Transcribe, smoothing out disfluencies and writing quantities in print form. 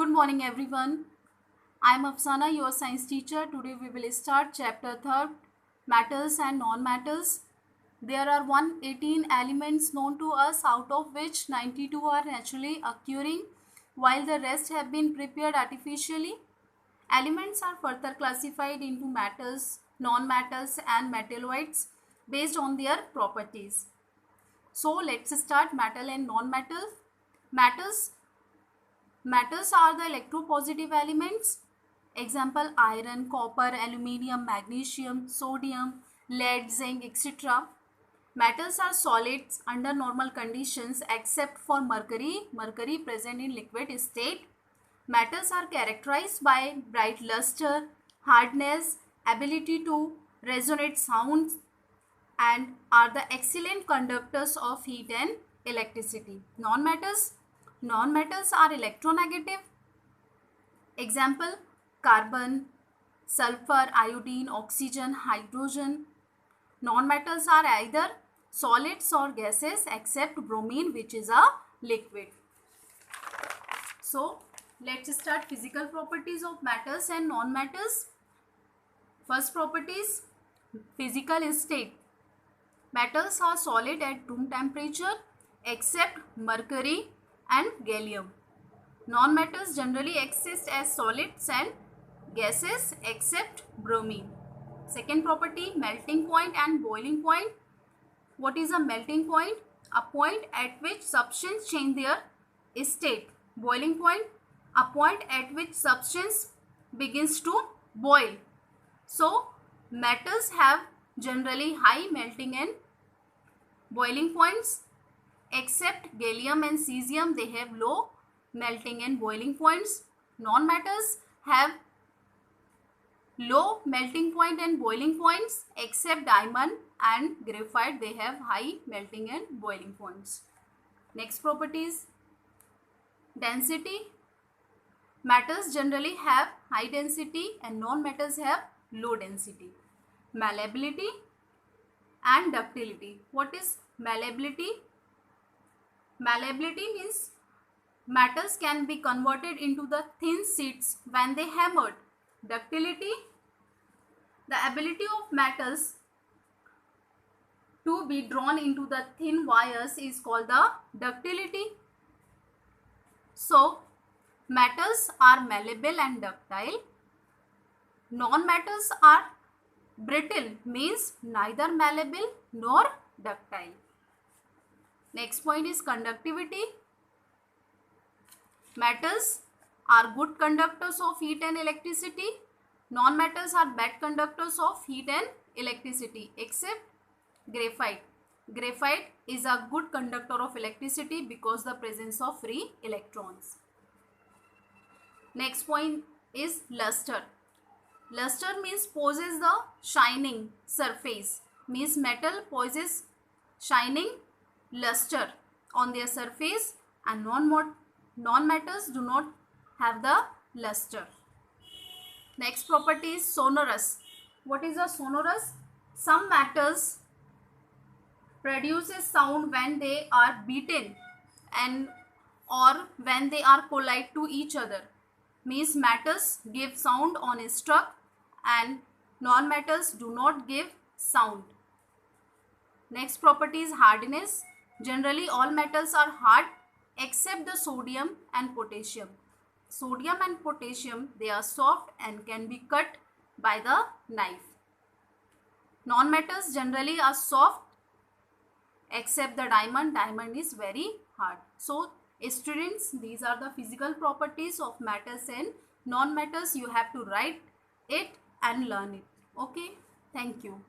Good morning, everyone. I am Afsana, your science teacher. Today we will start chapter 3, Matters and Non-Matters. There are 118 elements known to us, out of which 92 are naturally occurring, while the rest have been prepared artificially. Elements are further classified into matters, non-matters, and metalloids based on their properties. So let's start metal and non-matters. Matters Matters are the electropositive elements. Example: iron, copper, aluminium, magnesium, sodium, lead, zinc, etc. Metals are solids under normal conditions except for mercury. Mercury present in liquid state. Metals are characterized by bright luster, hardness, ability to resonate sounds, and are the excellent conductors of heat and electricity. Non-metals are electronegative. Example: carbon, sulfur, iodine, oxygen, hydrogen. Non-metals are either solids or gases except bromine, which is a liquid. So let's start physical properties of matters and non-matters. First properties: physical state. Metals are solid at room temperature except mercury and gallium. Non-metals generally exist as solids and gases except bromine. Second property: melting point and boiling point. What is a melting point? A point at which substance change their state. Boiling point: a point at which substance begins to boil. So metals have generally high melting and boiling points, except gallium and cesium, they have low melting and boiling points. Non-metals have low melting point and boiling points, except diamond and graphite, they have high melting and boiling points. Next properties: density. Metals generally have high density and non-metals have low density. Malleability and ductility. What is malleability? Malleability means metals can be converted into the thin sheets when they hammered. Ductility: the ability of metals to be drawn into the thin wires is called the ductility. So metals are malleable and ductile. Non-metals are brittle, means neither malleable nor ductile. Next point is conductivity. Metals are good conductors of heat and electricity. Non-metals are bad conductors of heat and electricity, except graphite. Graphite is a good conductor of electricity because the presence of free electrons. Next point is luster. Luster means possess the shining surface. Means metal possesses shining luster on their surface, and non-metals do not have the luster. Next property is sonorous. What is a sonorous? Some metals produces sound when they are beaten and or when they are collide to each other. Means metals give sound on struck and non-metals do not give sound. Next property is hardness. Generally all metals are hard except the sodium and potassium. Sodium and potassium, they are soft and can be cut by the knife. Non-metals generally are soft except the diamond. Diamond is very hard. So students, these are the physical properties of metals and non-metals. You have to write it and learn it. Okay, thank you.